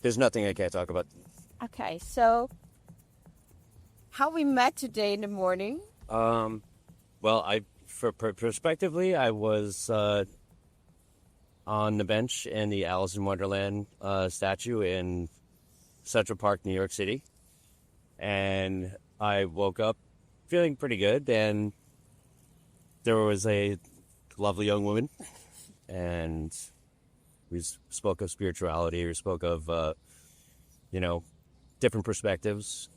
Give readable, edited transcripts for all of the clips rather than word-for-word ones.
There's nothing I can't talk about. Okay, so how we met today in the morning? Well, prospectively, I was on the bench in the Alice-im-Wunderland statue in Central Park, New York City. And I woke up feeling pretty good, and there was a lovely young woman, and we spoke of spirituality, we spoke of, different perspectives.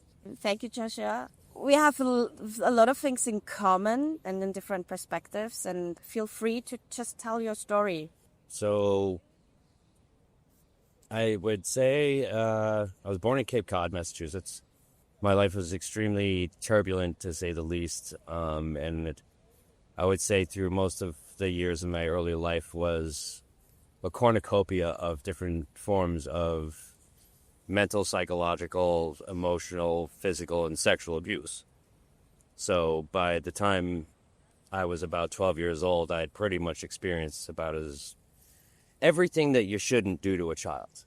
Thank you, Joshua. We have a lot of things in common and in different perspectives, and feel free to just tell your story. So I would say I was born in Cape Cod, Massachusetts. My life was extremely turbulent, to say the least, and I would say through most of the years of my early life was a cornucopia of different forms of mental, psychological, emotional, physical, and sexual abuse. So by the time I was about 12 years old, I had pretty much experienced about as everything that you shouldn't do to a child.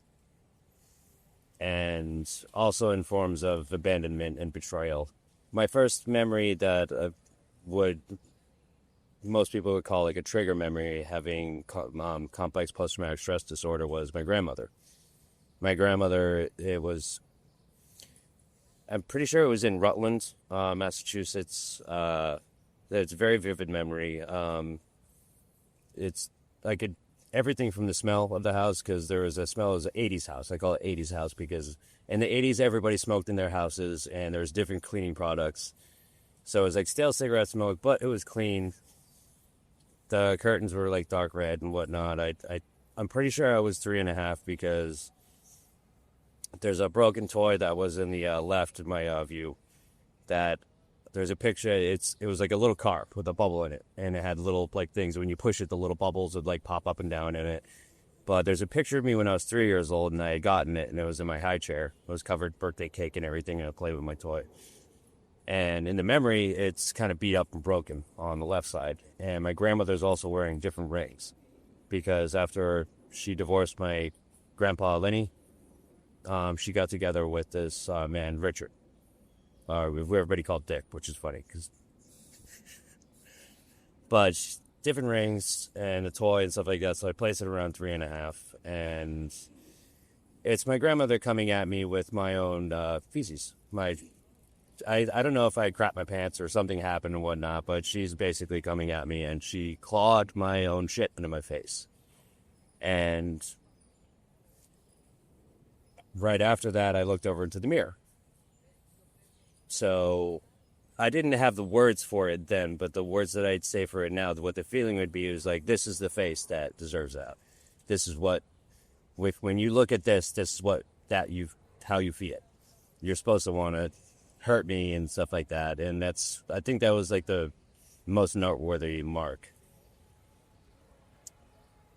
And also in forms of abandonment and betrayal. My first memory that most people would call like a trigger memory, having complex post-traumatic stress disorder, was my grandmother. My grandmother, I'm pretty sure it was in Rutland, Massachusetts. It's a very vivid memory. Everything from the smell of the house, because there was a smell. It was an 80s house. I call it 80s house because in the 80s, everybody smoked in their houses, and there was different cleaning products. So it was like stale cigarette smoke, but it was clean. The curtains were like dark red and whatnot. I'm pretty sure I was 3.5 because there's a broken toy that was in the left of my view. That there's a picture. It was like a little car with a bubble in it, and it had little like things. When you push it, the little bubbles would like pop up and down in it. But there's a picture of me when I was 3 years old, and I had gotten it, and it was in my high chair. It was covered birthday cake and everything, and I played with my toy. And in the memory, it's kind of beat up and broken on the left side. And my grandmother's also wearing different rings because after she divorced my grandpa Lenny, she got together with this man Richard. Everybody called Dick, which is funny. But different rings and a toy and stuff like that. So I placed it around 3.5. And it's my grandmother coming at me with my own feces. I don't know if I crapped my pants or something happened and whatnot, but she's basically coming at me, and she clawed my own shit into my face. And right after that, I looked over into the mirror. So I didn't have the words for it then, but the words that I'd say for it now, what the feeling would be is like, this is the face that deserves that. This is what, when you look at this is how you feel it. You're supposed to want to hurt me and stuff like that. And I think that was like the most noteworthy mark.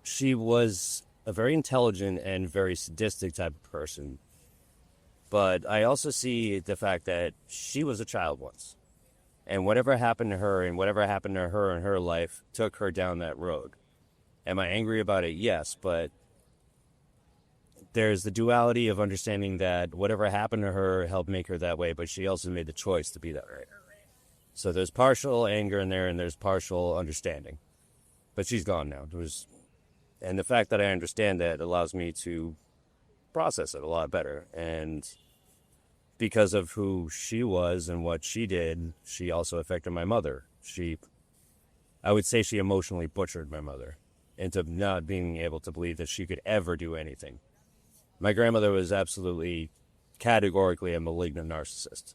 She was a very intelligent and very sadistic type of person. But I also see the fact that she was a child once. And whatever happened to her and whatever happened to her in her life took her down that road. Am I angry about it? Yes, but there's the duality of understanding that whatever happened to her helped make her that way, but she also made the choice to be that way. So there's partial anger in there and there's partial understanding. But she's gone now. And the fact that I understand that allows me to process it a lot better. And because of who she was and what she did, she also affected my mother. I would say she emotionally butchered my mother into not being able to believe that she could ever do anything. My grandmother was absolutely, categorically a malignant narcissist.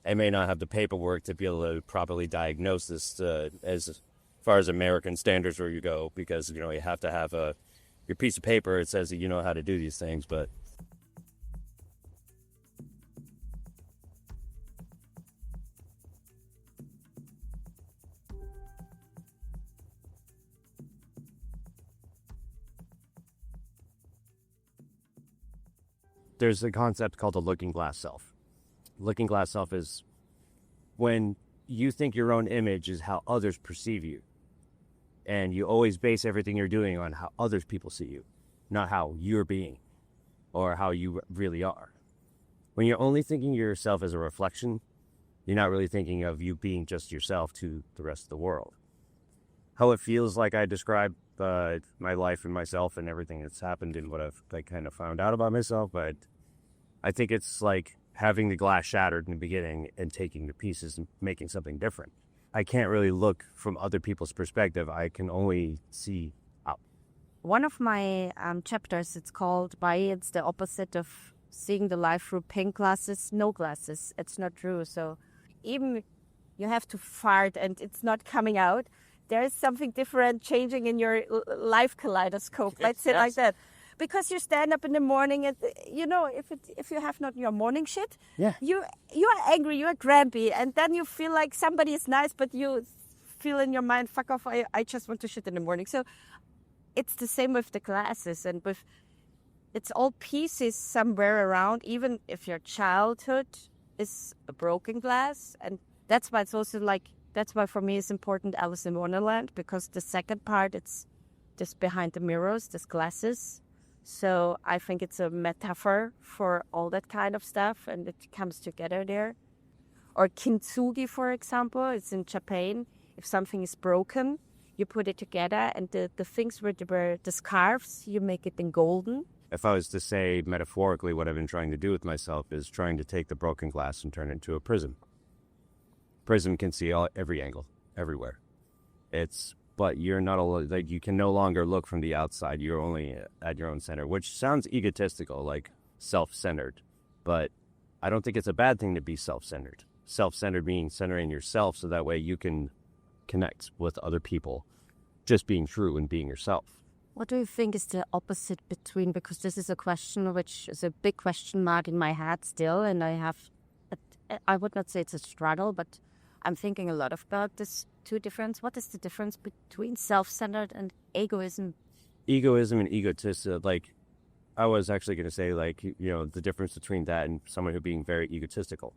I may not have the paperwork to be able to properly diagnose this as far as American standards where you go, because, you have to have your piece of paper. It says that you know how to do these things, but there's a concept called the looking glass self. Looking glass self is when you think your own image is how others perceive you. And you always base everything you're doing on how others people see you, not how you're being. or how you really are. When you're only thinking of yourself as a reflection, you're not really thinking of you being just yourself to the rest of the world. How it feels like I describe my life and myself and everything that's happened and what I've kind of found out about myself, but I think it's like having the glass shattered in the beginning and taking the pieces and making something different. I can't really look from other people's perspective. I can only see out. One of my chapters, it's called Why It's the Opposite of Seeing the Life Through Pink Glasses, No Glasses. It's not true. So even you have to fart and it's not coming out, there is something different changing in your life kaleidoscope. Let's say it like that. Because you stand up in the morning and, if you have not your morning shit, you are angry, you are grumpy, and then you feel like somebody is nice, but you feel in your mind, fuck off, I just want to shit in the morning. So it's the same with the glasses, and it's all pieces somewhere around, even if your childhood is a broken glass. And that's why it's also that's why for me it's important Alice-im-Wunderland, because the second part, it's just behind the mirrors, this glasses. So I think it's a metaphor for all that kind of stuff, and it comes together there. Or kintsugi, for example, it's in Japan. If something is broken, you put it together, and the things were the scarves, you make it in golden. If I was to say metaphorically what I've been trying to do with myself is trying to take the broken glass and turn it into a prism. Prism can see every angle, everywhere. But you're not you can no longer look from the outside. You're only at your own center, which sounds egotistical, like self-centered. But I don't think it's a bad thing to be self-centered. Self-centered meaning centering yourself so that way you can connect with other people, just being true and being yourself. What do you think is the opposite between, because this is a question which is a big question mark in my head still, and I would not say it's a struggle, but I'm thinking a lot about this two difference. What is the difference between self-centered and egoism? Egoism and egotistic, I was actually going to say, the difference between that and someone who being very egotistical.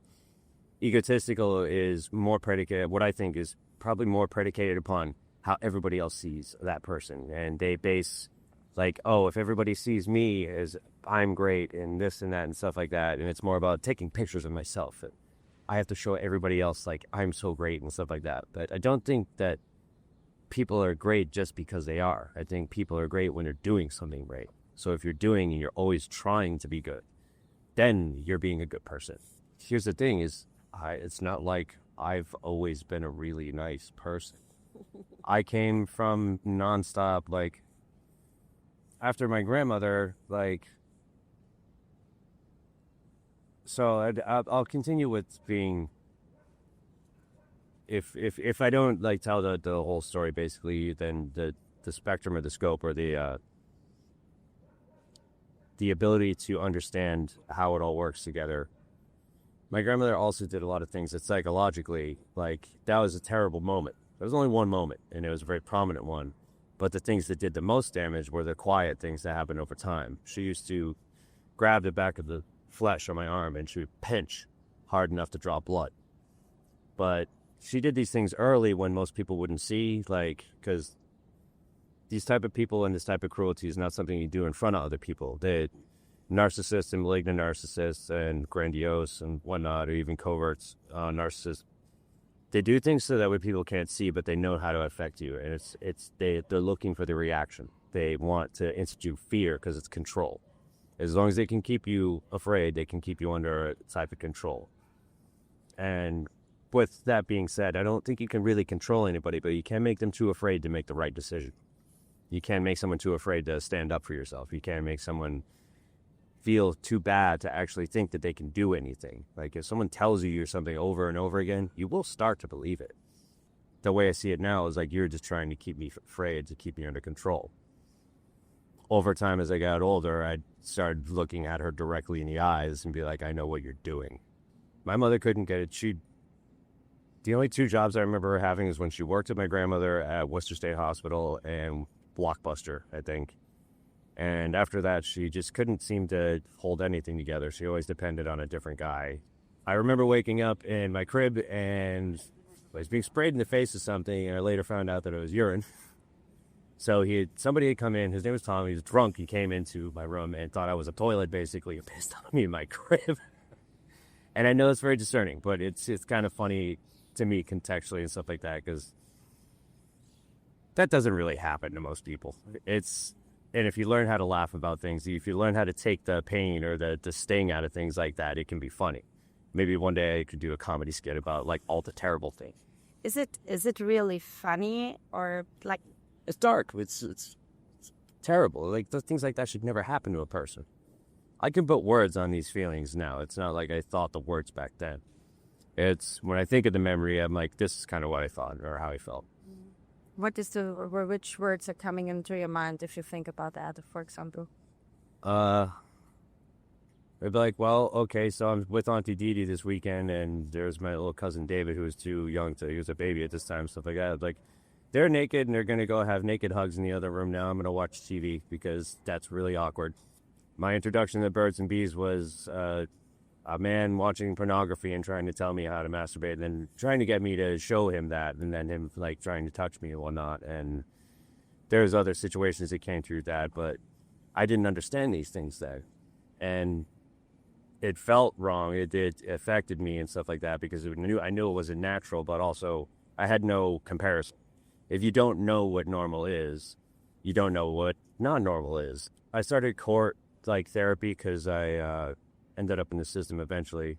Egotistical is more predicated, what I think is probably more predicated upon how everybody else sees that person. And they base, if everybody sees me as I'm great and this and that and stuff like that, and it's more about taking pictures of myself. I have to show everybody else, I'm so great and stuff like that. But I don't think that people are great just because they are. I think people are great when they're doing something great. So if you're doing and you're always trying to be good, then you're being a good person. Here's the thing is, it's not like I've always been a really nice person. I came from nonstop, after my grandmother, so I'll continue with being, if I don't tell the whole story, basically, then the spectrum or the scope or the ability to understand how it all works together. My grandmother also did a lot of things that psychologically, that was a terrible moment. There was only one moment, and it was a very prominent one. But the things that did the most damage were the quiet things that happened over time. She used to grab the back of the flesh on my arm, and she would pinch hard enough to draw blood. But she did these things early when most people wouldn't see, because these type of people and this type of cruelty is not something you do in front of other people. They narcissists and malignant narcissists and grandiose and whatnot, or even covert narcissists, they do things so that way people can't see, but they know how to affect you. And they're looking for the reaction. They want to institute fear because it's control. As long as they can keep you afraid, they can keep you under a type of control. And with that being said, I don't think you can really control anybody, but you can make them too afraid to make the right decision. You can't make someone too afraid to stand up for yourself. You can't make someone feel too bad to actually think that they can do anything. If someone tells you something over and over again, you will start to believe it. The way I see it now is you're just trying to keep me afraid, to keep me under control. Over time, as I got older, I started looking at her directly in the eyes and be like, I know what you're doing. My mother couldn't get it. The only two jobs I remember her having is when she worked with my grandmother at Worcester State Hospital and Blockbuster, I think. And after that, she just couldn't seem to hold anything together. She always depended on a different guy. I remember waking up in my crib and I was being sprayed in the face with something, and I later found out that it was urine. So somebody had come in. His name was Tom. He was drunk. He came into my room and thought I was a toilet, basically, and pissed on me in my crib. And I know it's very discerning, but it's kind of funny to me contextually and stuff like that, because that doesn't really happen to most people. And if you learn how to laugh about things, if you learn how to take the pain or the sting out of things like that, it can be funny. Maybe one day I could do a comedy skit about like all the terrible things. Is it really funny, or like? It's dark. It's terrible. Like things like that should never happen to a person. I can put words on these feelings now. It's not like I thought the words back then. It's when I think of the memory, I'm like, this is kind of what I thought or how I felt. Which words are coming into your mind if you think about that, for example? I'd be like, well, okay, so I'm with Auntie Dee Dee this weekend, and there's my little cousin David, who was too young he was a baby at this time, stuff like that. Like, they're naked, and they're going to go have naked hugs in the other room now. I'm going to watch TV, because that's really awkward. My introduction to Birds and Bees was a man watching pornography and trying to tell me how to masturbate, and then trying to get me to show him that, and then him, like, trying to touch me and whatnot. And there's other situations that came through that, but I didn't understand these things then. And it felt wrong. It affected me and stuff like that, because I knew it wasn't natural, but also I had no comparison. If you don't know what normal is, you don't know what non-normal is. I started court therapy because I ended up in the system eventually.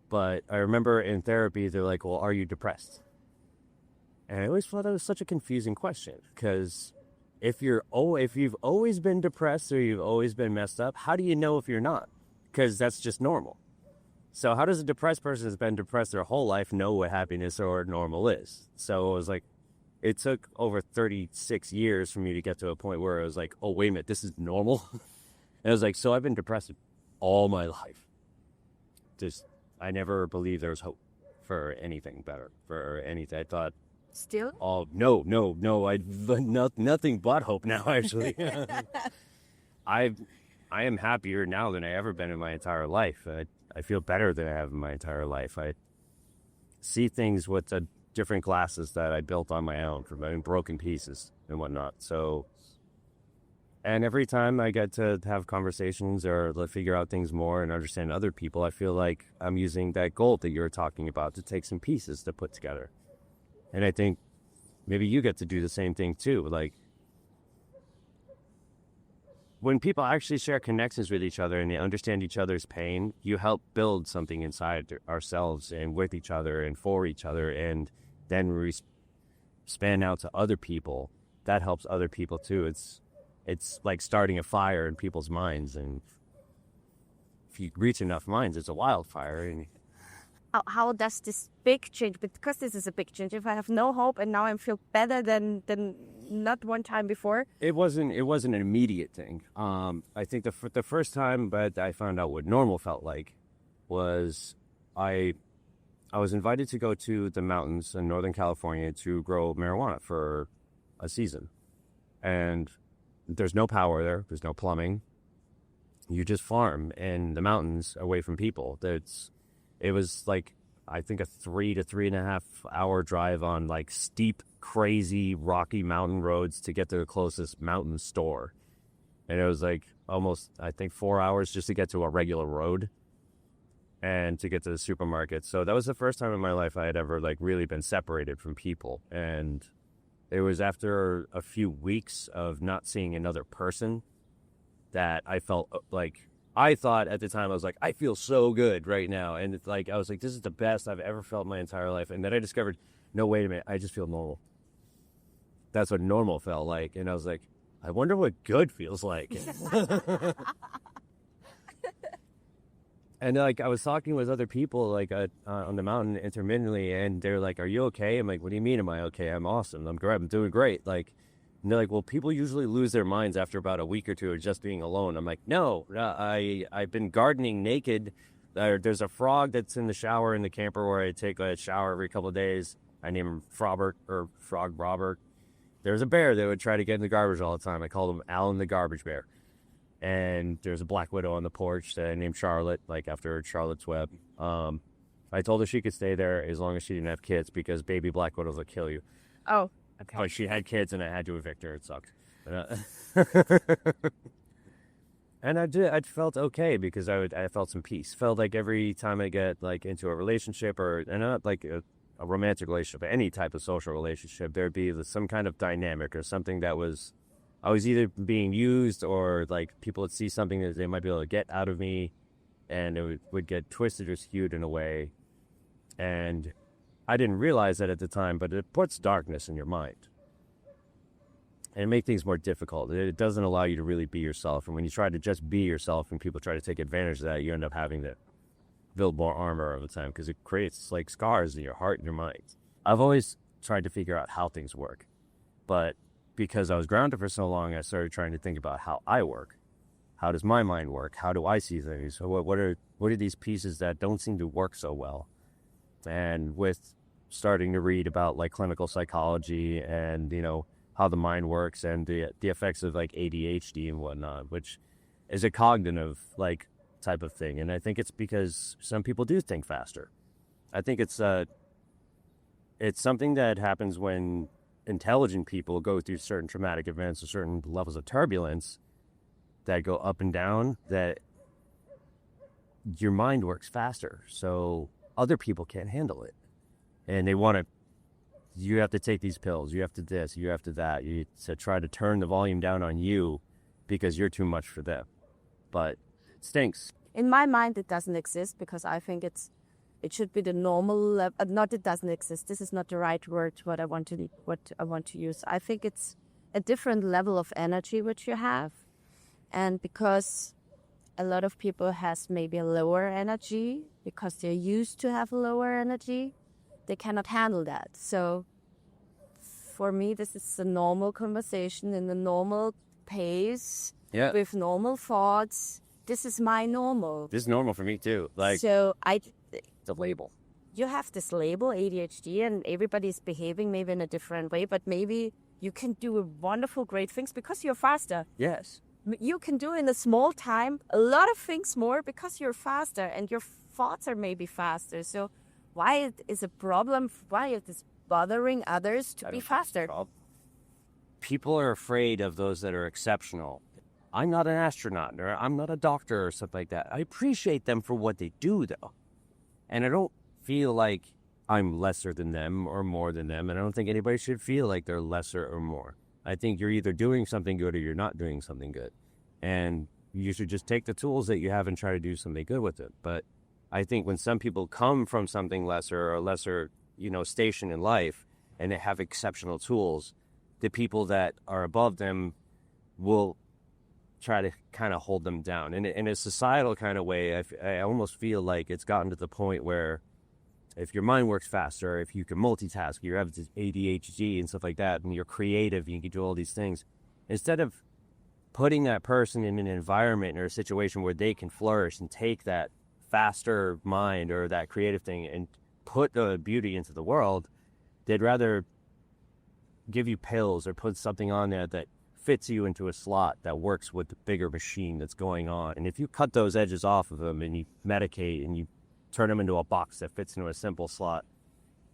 But I remember in therapy, they're like, well, are you depressed? And I always thought that was such a confusing question, because if you've always been depressed or you've always been messed up, how do you know if you're not? Because that's just normal. So how does a depressed person who's been depressed their whole life know what happiness or normal is? So it was like, it took over 36 years for me to get to a point where I was like, oh, wait a minute, this is normal? And I was like, so I've been depressed all my life. I never believed there was hope for anything better, for anything. I thought, still? Oh, no. Nothing but hope now, actually. I am happier now than I ever been in my entire life. I feel better than I have in my entire life. I see things with different glasses that I built on my own from broken pieces and whatnot. So, and every time I get to have conversations or figure out things more and understand other people, I feel like I'm using that gold that you were talking about to take some pieces to put together. And I think maybe you get to do the same thing too. Like, when people actually share connections with each other and they understand each other's pain, you help build something inside ourselves and with each other and for each other, and then we span out to other people. That helps other people too. It's like starting a fire in people's minds, and if you reach enough minds, it's a wildfire. And how does this big change, because this is a big change, if I have no hope and now I feel better than not one time before? It wasn't an immediate thing. I think the first time that I found out what normal felt like was I was invited to go to the mountains in Northern California to grow marijuana for a season. And there's no power there. There's no plumbing. You just farm in the mountains away from people. It was like, I think, a 3 to 3.5 hour drive on like steep, crazy, rocky mountain roads to get to the closest mountain store. And it was like almost, I think, 4 hours just to get to a regular road and to get to the supermarket. So that was the first time in my life I had ever like really been separated from people. And it was after a few weeks of not seeing another person that I felt like, I thought at the time, I was like, I feel so good right now. And it's like, I was like, this is the best I've ever felt in my entire life. And then I discovered, no, wait a minute, I just feel normal. That's what normal felt like. And I was like, I wonder what good feels like. And like, I was talking with other people like on the mountain intermittently, and they're like, are you okay? I'm like, what do you mean, am I okay? I'm awesome. I'm great. I'm doing great. Like, and they're like, well, people usually lose their minds after about a week or two of just being alone. I'm like, no, I've been gardening naked. There's a frog that's in the shower in the camper where I take a shower every couple of days. I name him Frobert, or Frog Robert. There's a bear that would try to get in the garbage all the time. I called him Alan the Garbage Bear. And there's a black widow on the porch that I named Charlotte, like after Charlotte's Web. I told her she could stay there as long as she didn't have kids, because baby black widows will kill you. Oh. But she had kids, and I had to evict her. It sucked. And I felt okay because I felt some peace. Felt like every time I get like into a relationship and not like a romantic relationship, but any type of social relationship, there'd be some kind of dynamic or something that I was either being used or like people would see something that they might be able to get out of me, and it would get twisted or skewed in a way. And I didn't realize that at the time, but it puts darkness in your mind. And it makes things more difficult. It doesn't allow you to really be yourself. And when you try to just be yourself and people try to take advantage of that, you end up having to build more armor over time because it creates like scars in your heart and your mind. I've always tried to figure out how things work. But because I was grounded for so long, I started trying to think about how I work. How does my mind work? How do I see things? So what are these pieces that don't seem to work so well? And with starting to read about like clinical psychology and, how the mind works and the effects of like ADHD and whatnot, which is a cognitive like type of thing. And I think it's because some people do think faster. I think it's something that happens when intelligent people go through certain traumatic events or certain levels of turbulence that go up and down, that your mind works faster. So other people can't handle it. And they you have to take these pills, you have to this, you have to that, you to try to turn the volume down on you because you're too much for them. But it stinks. In my mind, it doesn't exist because I think it should be the normal level. Not it doesn't exist. This is not the right word. What I want to use. I think it's a different level of energy which you have, and because a lot of people has maybe a lower energy because they're used to have a lower energy, they cannot handle that. So for me, this is a normal conversation in the normal pace with normal thoughts. This is my normal. This is normal for me too. Like, so it's a label. You have this label, ADHD, and everybody's behaving maybe in a different way, but maybe you can do wonderful, great things because you're faster. Yes. You can do in a small time a lot of things more because you're faster and your thoughts are maybe faster. So why is a problem? Why is this bothering others to be faster? People are afraid of those that are exceptional. I'm not an astronaut, or I'm not a doctor, or something like that. I appreciate them for what they do, though. And I don't feel like I'm lesser than them or more than them. And I don't think anybody should feel like they're lesser or more. I think you're either doing something good or you're not doing something good. And you should just take the tools that you have and try to do something good with it. But I think when some people come from something lesser or lesser, station in life and they have exceptional tools, the people that are above them will try to kind of hold them down. And in a societal kind of way, I almost feel like it's gotten to the point where if your mind works faster, if you can multitask, you have this ADHD and stuff like that, and you're creative, you can do all these things, instead of putting that person in an environment or a situation where they can flourish and take that faster mind or that creative thing and put the beauty into the world, they'd rather give you pills or put something on there that fits you into a slot that works with the bigger machine that's going on. And if you cut those edges off of them and you medicate and you turn them into a box that fits into a simple slot,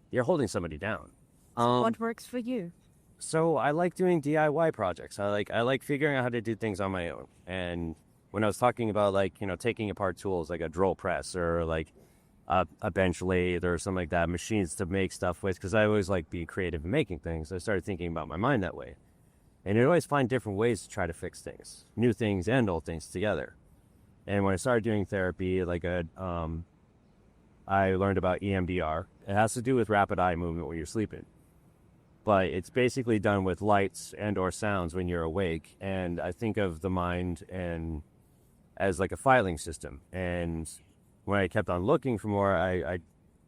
you're holding somebody down. What works for you? So I like doing DIY projects. I like figuring out how to do things on my own. And when I was talking about taking apart tools like a drill press or like a bench lathe or something like that, machines to make stuff with, because I always like being creative and making things, I started thinking about my mind that way. And I always find different ways to try to fix things, new things and old things together. And when I started doing therapy, I learned about EMDR. It has to do with rapid eye movement when you're sleeping. But it's basically done with lights and or sounds when you're awake. And I think of the mind as like a filing system. And when I kept on looking for more,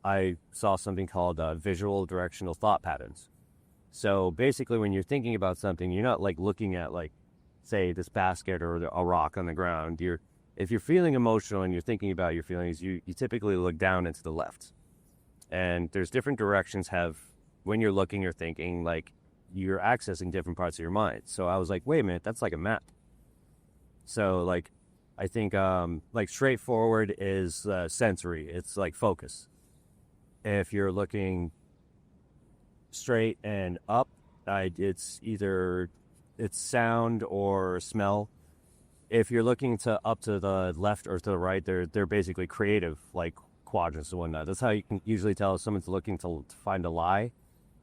I saw something called visual directional thought patterns. So basically when you're thinking about something, you're not like looking at say this basket or a rock on the ground. If you're feeling emotional and you're thinking about your feelings, you typically look down and to the left. And there's different directions when you're looking or thinking, like you're accessing different parts of your mind. So I was like, wait a minute, that's like a map. So I think straightforward is sensory. It's like focus. If you're looking straight and up, It's either it's sound or smell. If you're looking to up to the left or to the right, they're basically creative, like quadrants and whatnot. That's how you can usually tell if someone's looking to find a lie.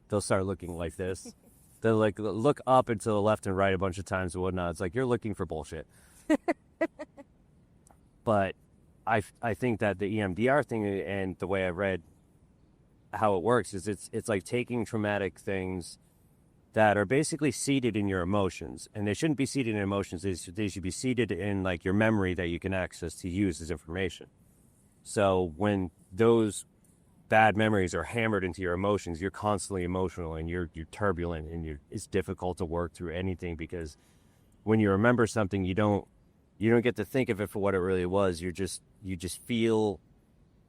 They'll start looking like this. They'll like look up and to the left and right a bunch of times and whatnot. It's like you're looking for bullshit. But I think that the EMDR thing and the way I read how it works is it's like taking traumatic things that are basically seated in your emotions, and they shouldn't be seated in emotions. They should be seated in like your memory that you can access to use as information. So when those bad memories are hammered into your emotions, you're constantly emotional and you're turbulent, and it's difficult to work through anything, because when you remember something, you don't get to think of it for what it really was. You just feel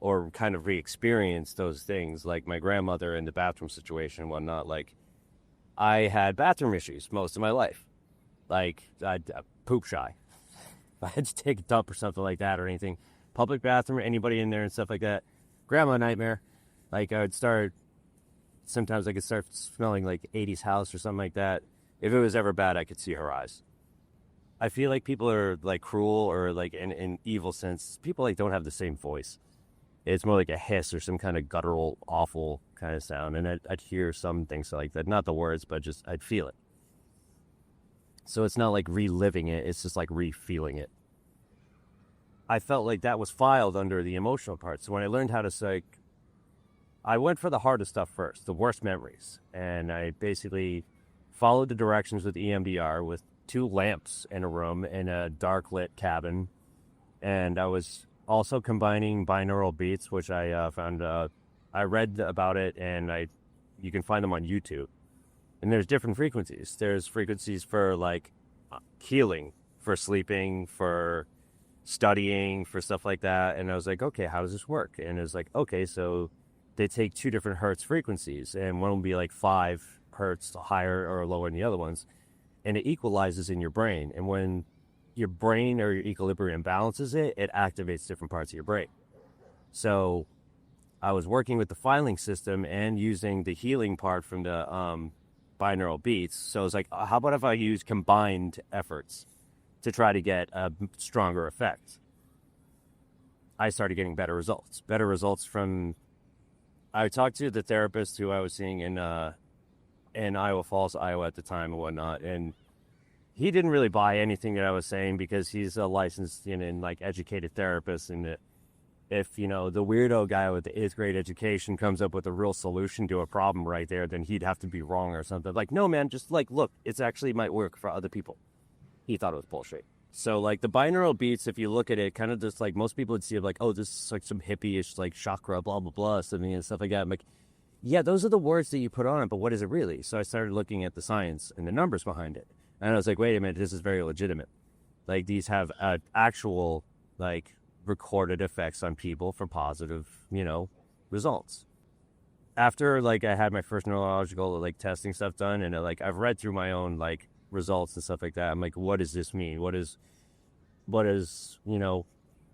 or kind of re-experience those things, like my grandmother in the bathroom situation and whatnot. Like, I had bathroom issues most of my life. Like, I'd poop shy. If I had to take a dump or something like that or anything, public bathroom, anybody in there and stuff like that, grandma nightmare. Like, sometimes I could start smelling like 80s house or something like that. If it was ever bad, I could see her eyes. I feel like people are like cruel, or like in evil sense, people like don't have the same voice. It's more like a hiss or some kind of guttural, awful kind of sound. And I'd hear some things like that. Not the words, but just I'd feel it. So it's not like reliving it. It's just like re-feeling it. I felt like that was filed under the emotional part. So when I learned how to psych, I went for the hardest stuff first, the worst memories. And I basically followed the directions with EMDR with 2 lamps in a room in a dark lit cabin. And I was also combining binaural beats, which I found, I read about it, and you can find them on YouTube. And there's different frequencies. There's frequencies for like healing, for sleeping, for studying, for stuff like that. And I was like, okay, how does this work? And it was like, okay, so they take 2 different hertz frequencies, and one will be like 5 hertz higher or lower than the other ones. And it equalizes in your brain. And when your brain or your equilibrium balances it, it activates different parts of your brain. So I was working with the filing system and using the healing part from the binaural beats. So I was like, how about if I use combined efforts to try to get a stronger effect? I started getting better results. I talked to the therapist who I was seeing in Iowa Falls, Iowa at the time and whatnot, and he didn't really buy anything that I was saying, because he's a licensed and like educated therapist, and if the weirdo guy with the 8th grade education comes up with a real solution to a problem right there, then he'd have to be wrong or something. Like, no man, just like look, it's actually might work for other people. He thought it was bullshit. So like the binaural beats, if you look at it, kind of just like most people would see it like, oh, this is like some hippie-ish like chakra blah blah blah something and stuff like that. I'm like, yeah, those are the words that you put on it, but what is it really? So I started looking at the science and the numbers behind it. And I was like, wait a minute, this is very legitimate. Like, these have actual, like, recorded effects on people for positive, results. After, like, I had my first neurological, like, testing stuff done, and, like, I've read through my own, like, results and stuff like that. I'm like, what does this mean? What does,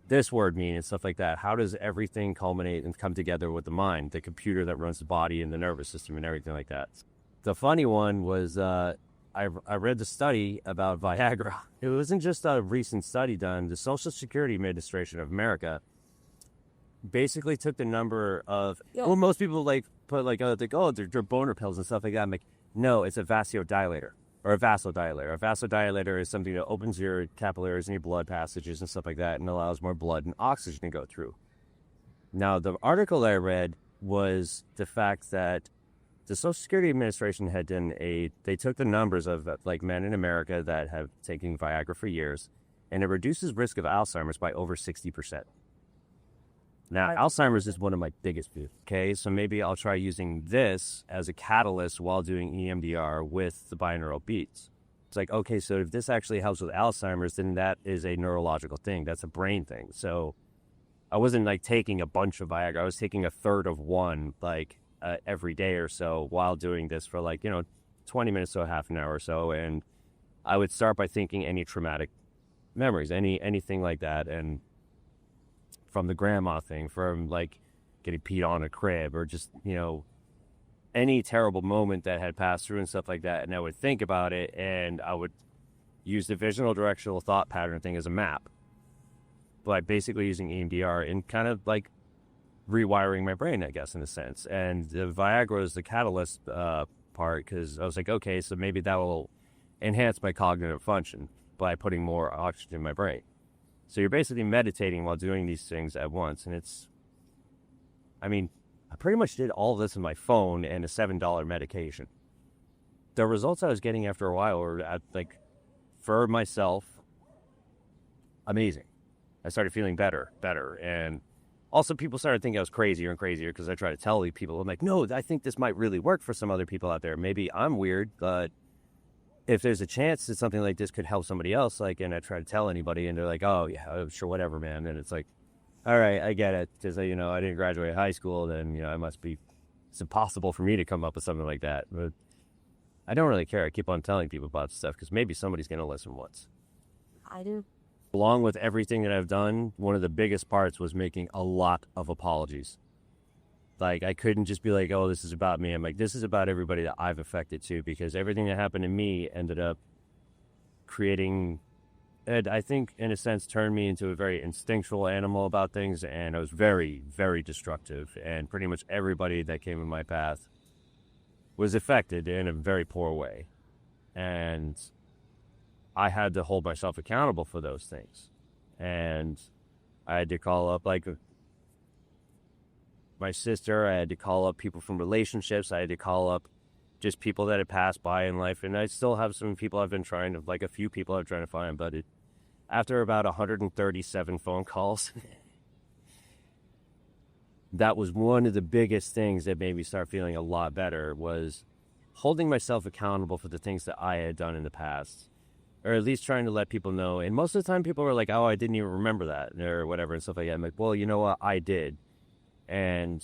this word mean and stuff like that? How does everything culminate and come together with the mind, the computer that runs the body and the nervous system and everything like that? The funny one was, I read the study about Viagra. It wasn't just a recent study done. The Social Security Administration of America basically took the number of, well, most people like put like, they're boner pills and stuff like that. I'm like, no, it's a vasodilator or a vasodilator. A vasodilator is something that opens your capillaries and your blood passages and stuff like that, and allows more blood and oxygen to go through. Now, the article I read was the fact that the Social Security Administration had done they took the numbers of like men in America that have taken Viagra for years, and it reduces risk of Alzheimer's by over 60%. Now, Alzheimer's is one of my biggest fears. Okay, so maybe I'll try using this as a catalyst while doing EMDR with the binaural beats. It's like, okay, so if this actually helps with Alzheimer's, then that is a neurological thing. That's a brain thing. So I wasn't like taking a bunch of Viagra. I was taking a third of one, like, every day or so while doing this for 20 minutes to a half an hour or so. And I would start by thinking any traumatic memories, anything like that. And from the grandma thing, from like getting peed on a crib, or just, any terrible moment that had passed through and stuff like that, and I would think about it, and I would use the visual directional thought pattern thing as a map by basically using EMDR and kind of like rewiring my brain, I guess, in a sense. And the Viagra is the catalyst part, because I was like, okay, so maybe that will enhance my cognitive function by putting more oxygen in my brain. So you're basically meditating while doing these things at once. And I pretty much did all of this on my phone and a $7 medication. The results I was getting after a while were, for myself, amazing. I started feeling better. And also people started thinking I was crazier and crazier because I try to tell people, I'm like, no, I think this might really work for some other people out there. Maybe I'm weird, but if there's a chance that something like this could help somebody else, and I try to tell anybody, and they're like, oh, yeah, sure, whatever, man. And it's like, all right, I get it, because, I didn't graduate high school, then, it's impossible for me to come up with something like that. But I don't really care. I keep on telling people about stuff, because maybe somebody's going to listen once. I do. Along with everything that I've done, one of the biggest parts was making a lot of apologies. I couldn't just be like, oh, this is about me. I'm like, this is about everybody that I've affected too, because everything that happened to me ended up creating, and I think, in a sense, turned me into a very instinctual animal about things, and I was very, very destructive, and pretty much everybody that came in my path was affected in a very poor way. And I had to hold myself accountable for those things. And I had to call up, my sister, I had to call up people from relationships, I had to call up just people that had passed by in life, and I still have some people I've been trying to, a few people I've trying to find, but after about 137 phone calls, that was one of the biggest things that made me start feeling a lot better, was holding myself accountable for the things that I had done in the past, or at least trying to let people know. And most of the time people were like, oh, I didn't even remember that, or whatever, and stuff like that. I'm like, well, you know what, I did. And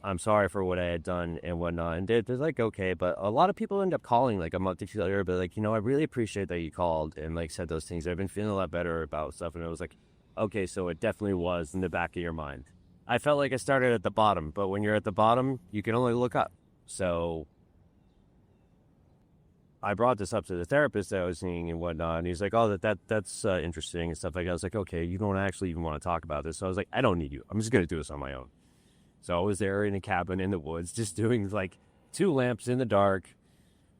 I'm sorry for what I had done and whatnot. And they're like, okay, but a lot of people end up calling a month or two later, but I really appreciate that you called and said those things. I've been feeling a lot better about stuff. And it was like, okay, so it definitely was in the back of your mind. I felt like I started at the bottom, but when you're at the bottom, you can only look up. So I brought this up to the therapist that I was seeing and whatnot, and he's like, oh, that's interesting and stuff like that. I was like, okay, you don't actually even want to talk about this. So I was like, I don't need you. I'm just going to do this on my own. So I was there in a cabin in the woods, just doing 2 lamps in the dark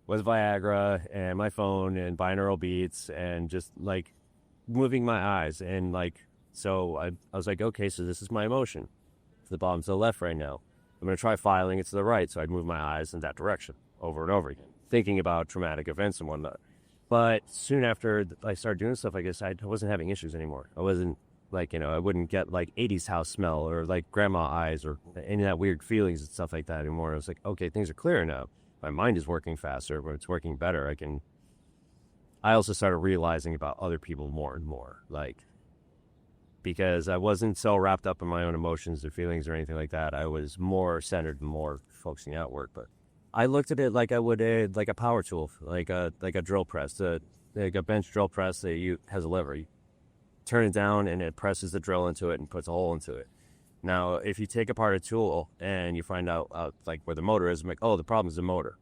with Viagra and my phone and binaural beats, and just moving my eyes. And so I was like, okay, so this is my emotion. To the bottom to the left right now. I'm going to try filing it to the right. So I'd move my eyes in that direction over and over again, thinking about traumatic events and whatnot. But soon after I started doing stuff like this, I wasn't having issues anymore. I wasn't I wouldn't get 80s house smell or grandma eyes or any of that weird feelings and stuff like that anymore. I was like, okay, things are clearer now. My mind is working faster, but it's working better. I also started realizing about other people more and more, because I wasn't so wrapped up in my own emotions or feelings or anything like that. I was more centered and more focusing outward. But I looked at it like I would a power tool, like a drill press, a bench drill press that has a lever. You turn it down and it presses the drill into it and puts a hole into it. Now, if you take apart a tool and you find out where the motor is, I'm like, oh, the problem is the motor.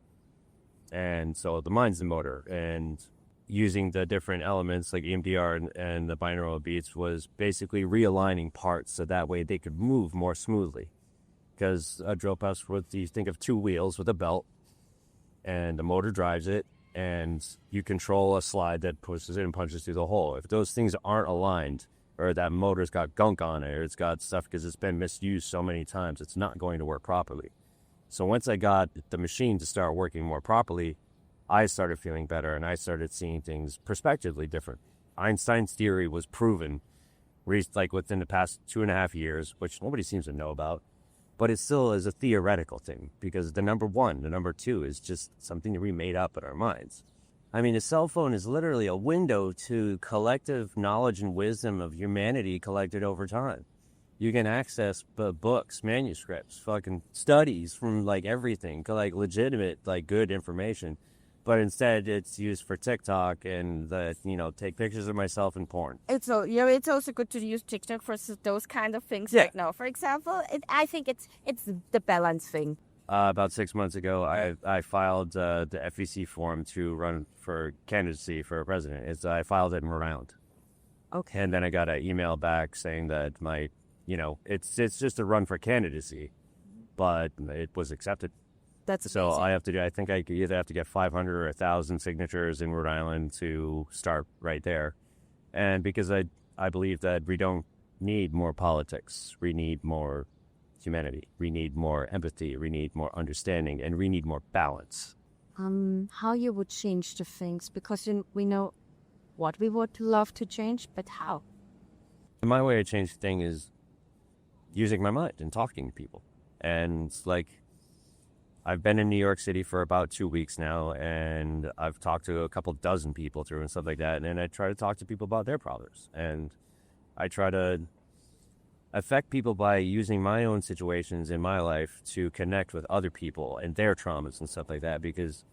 And so the mind's the motor. And using the different elements like EMDR and the binaural beats was basically realigning parts so that way they could move more smoothly. Because a drill press, you think of 2 wheels with a belt, and the motor drives it, and you control a slide that pushes it and punches through the hole. If those things aren't aligned, or that motor's got gunk on it, or it's got stuff because it's been misused so many times, it's not going to work properly. So once I got the machine to start working more properly, I started feeling better, and I started seeing things perspectively different. Einstein's theory was proven, within the past 2.5 years, which nobody seems to know about. But it still is a theoretical thing, because the number 1, the number 2 is just something that we made up in our minds. A cell phone is literally a window to collective knowledge and wisdom of humanity collected over time. You can access books, manuscripts, fucking studies from everything, legitimate, good information. But instead, it's used for TikTok and take pictures of myself in porn. It's also good to use TikTok for those kind of things. Yeah. Right now, for example, I think it's the balance thing. About 6 months ago, I filed the FEC form to run for candidacy for president. I filed it in Rhode Island. Okay. And then I got an email back saying that it's just a run for candidacy, but it was accepted. That's so amazing. I think I either have to get 500 or 1,000 signatures in Rhode Island to start right there. And because I believe that we don't need more politics, we need more humanity, we need more empathy, we need more understanding, and we need more balance. How you would change the things, because we know what we would love to change, but how? My way to change the thing is using my mind and talking to people. And I've been in New York City for about 2 weeks now, and I've talked to a couple dozen people through and stuff like that. And I try to talk to people about their problems. And I try to affect people by using my own situations in my life to connect with other people and their traumas and stuff like that. Because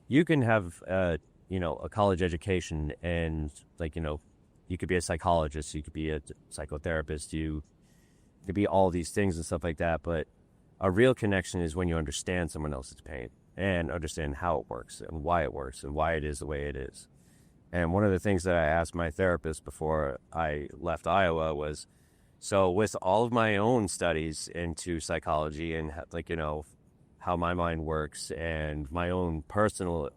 you can have, a college education and you could be a psychologist, you could be a psychotherapist, you could be all these things and stuff like that. But a real connection is when you understand someone else's pain and understand how it works and why it is the way it is. And one of the things that I asked my therapist before I left Iowa was, so with all of my own studies into psychology and how my mind works and my own personal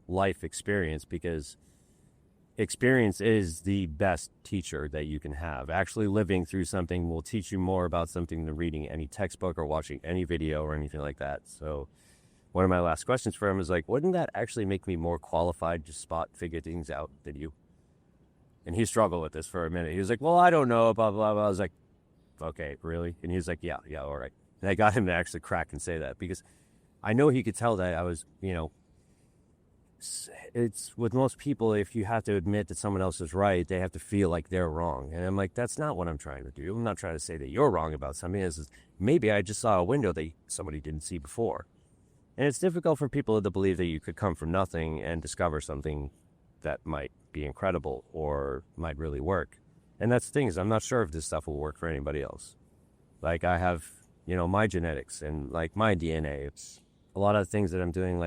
life experience, because experience is the best teacher that you can have. Actually living through something will teach you more about something than reading any textbook or watching any video or anything like that. So one of my last questions for him is wouldn't that actually make me more qualified to figure things out than you? And he struggled with this for a minute. He was like, well, I don't know, blah, blah, blah. I was like, okay, really? And he was like, yeah, all right. And I got him to actually crack and say that, because I know he could tell that I was, it's with most people, if you have to admit that someone else is right, they have to feel like they're wrong. And I'm like, that's not what I'm trying to do. I'm not trying to say that you're wrong about something. It's maybe I just saw a window that somebody didn't see before. And it's difficult for people to believe that you could come from nothing and discover something that might be incredible or might really work. And that's the thing, is I'm not sure if this stuff will work for anybody else. I have, my genetics and my DNA. It's a lot of things that I'm doing.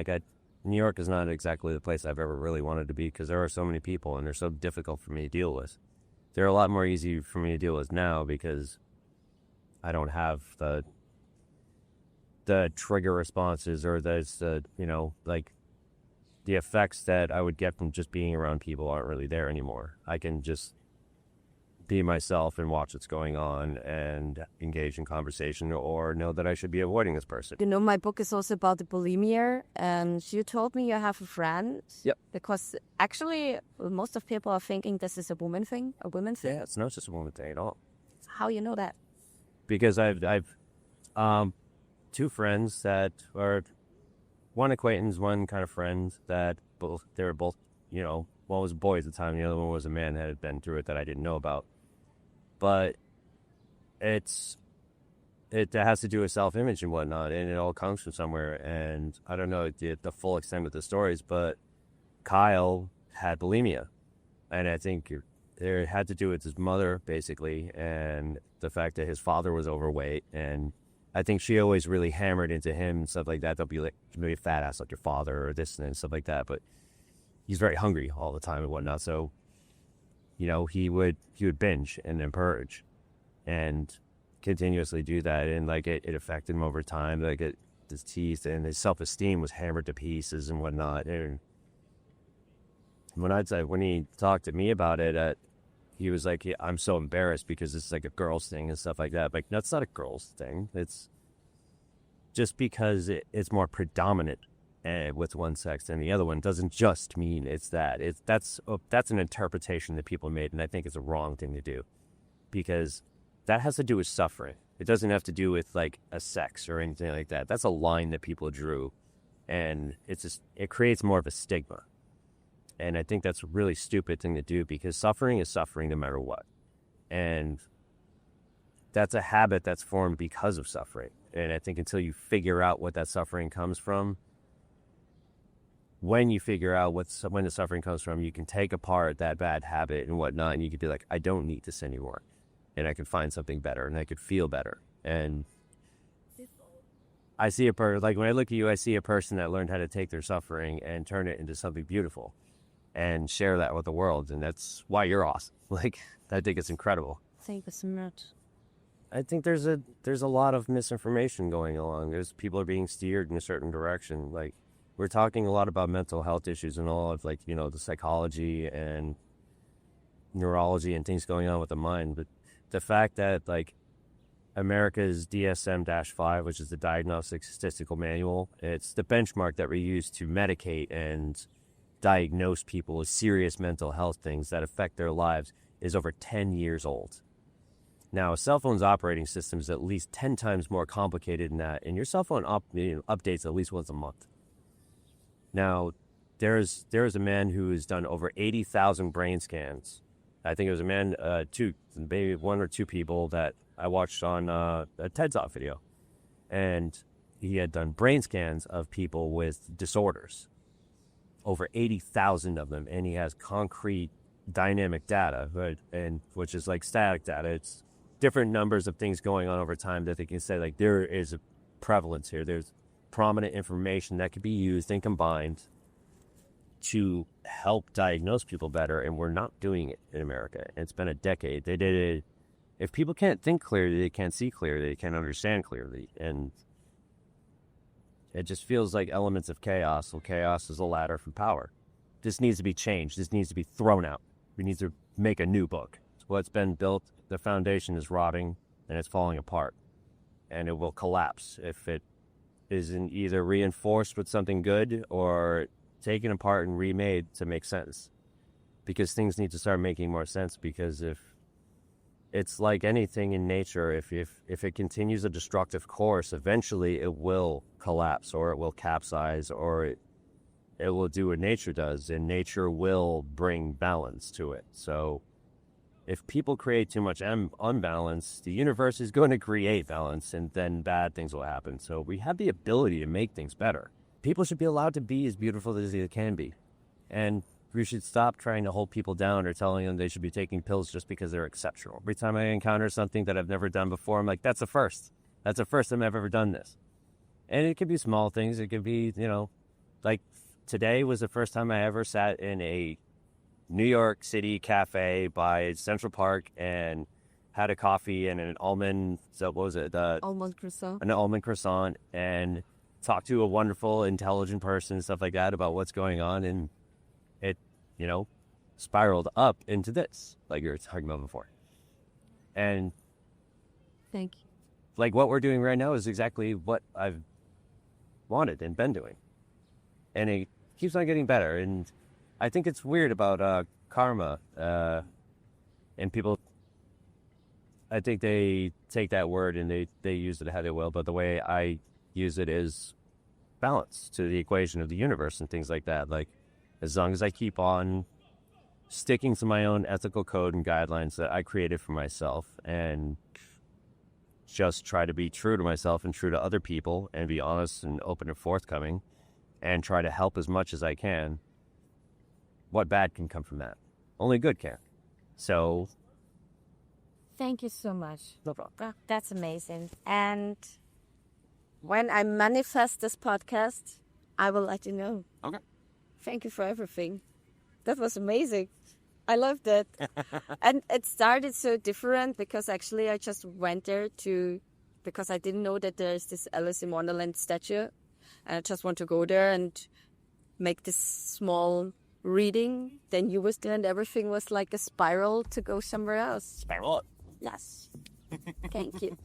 New York is not exactly the place I've ever really wanted to be, because there are so many people and they're so difficult for me to deal with. They're a lot more easy for me to deal with now because I don't have the trigger responses or the effects that I would get from just being around people aren't really there anymore. I can just be myself and watch what's going on and engage in conversation, or know that I should be avoiding this person. My book is also about the bulimia, and you told me you have a friend. Yep. Because actually, most of people are thinking this is a woman thing. Yeah, it's not just a woman thing at all. How you know that? Because I've two friends that are one acquaintance, one kind of friend that they were both, one was a boy at the time, the other one was a man that had been through it that I didn't know about. But it has to do with self-image and whatnot, and it all comes from somewhere. And I don't know the full extent of the stories, but Kyle had bulimia, and I think it had to do with his mother, basically, and the fact that his father was overweight. And I think she always really hammered into him and stuff like that. They'll be like, you're a fat ass like your father, or this and stuff like that. But he's very hungry all the time and whatnot. So, he would binge and then purge and continuously do that. And it affected him over time. His teeth and his self-esteem was hammered to pieces and whatnot. And when he talked to me about it, he was like, yeah, I'm so embarrassed because it's a girl's thing and stuff like that. That's not a girl's thing. It's just because it's more predominant with one sex than the other one doesn't just mean it's that. That's an interpretation that people made, and I think it's a wrong thing to do, because that has to do with suffering. It doesn't have to do with a sex or anything like that. That's a line that people drew, and it creates more of a stigma. And I think that's a really stupid thing to do, because suffering is suffering no matter what. And that's a habit that's formed because of suffering. And I think until you figure out what that suffering comes from, when you figure out when the suffering comes from, you can take apart that bad habit and whatnot, and you could be like, I don't need this anymore. And I could find something better, and I could feel better. And I see like when I look at you, I see a person that learned how to take their suffering and turn it into something beautiful and share that with the world. And that's why you're awesome. Like, I think it's incredible. Thank you so much. I think there's a lot of misinformation going along. People are being steered in a certain direction. Like, we're talking a lot about mental health issues and all of, like, you know, the psychology and neurology and things going on with the mind. But the fact that, like, America's DSM-5, which is the Diagnostic Statistical Manual, it's the benchmark that we use to medicate and diagnose people with serious mental health things that affect their lives, is over 10 years old. Now, a cell phone's operating system is at least 10 times more complicated than that, and your cell phone updates at least once a month. Now, there's a man who has done over 80,000 brain scans. I think it was a man, maybe one or two people that I watched on a TED Talk video. And he had done brain scans of people with disorders, over 80,000 of them. And he has concrete dynamic data, right? And which is like static data. It's different numbers of things going on over time that they can say, like, there is a prevalence here. There's prominent information that could be used and combined to help diagnose people better, and we're not doing it in America. It's been a decade. They did it. If people can't think clearly, they can't see clearly, they can't understand clearly, and it just feels like elements of chaos. Well, chaos is a ladder for power. This needs to be changed. This needs to be thrown out. We need to make a new book. What's been built, the foundation is rotting, and it's falling apart, and it will collapse if it isn't either reinforced with something good or taken apart and remade to make sense, because things need to start making more sense. Because if it's like anything in nature, if it continues a destructive course, eventually it will collapse, or it will capsize, or it will do what nature does, and nature will bring balance to it. So if people create too much unbalance, the universe is going to create balance, and then bad things will happen. So we have the ability to make things better. People should be allowed to be as beautiful as they can be. And we should stop trying to hold people down or telling them they should be taking pills just because they're exceptional. Every time I encounter something that I've never done before, I'm like, that's a first. That's the first time I've ever done this. And it could be small things. It could be, you know, like today was the first time I ever sat in a New York City cafe by Central Park and had a coffee and an almond, so what was it? Almond croissant. An almond croissant, and talk to a wonderful, intelligent person and stuff like that about what's going on. And it, you know, spiraled up into this, like you were talking about before. And thank you. Like what we're doing right now is exactly what I've wanted and been doing. And it keeps on getting better. And I think it's weird about karma. And people, I think they take that word and they use it how they will. But the way I use it is balance to the equation of the universe and things like that. Like, as long as I keep on sticking to my own ethical code and guidelines that I created for myself, and just try to be true to myself and true to other people, and be honest and open and forthcoming, and try to help as much as I can, what bad can come from that? Only good can. So thank you so much. No problem. That's amazing. And when I manifest this podcast, I will let you know. Okay. Thank you for everything. That was amazing. I loved it. And it started so different because actually I just went there because I didn't know that there's this Alice-im-Wunderland statue. And I just want to go there and make this small reading. Then you was there and everything was like a spiral to go somewhere else. Spiral up. Yes. Thank you.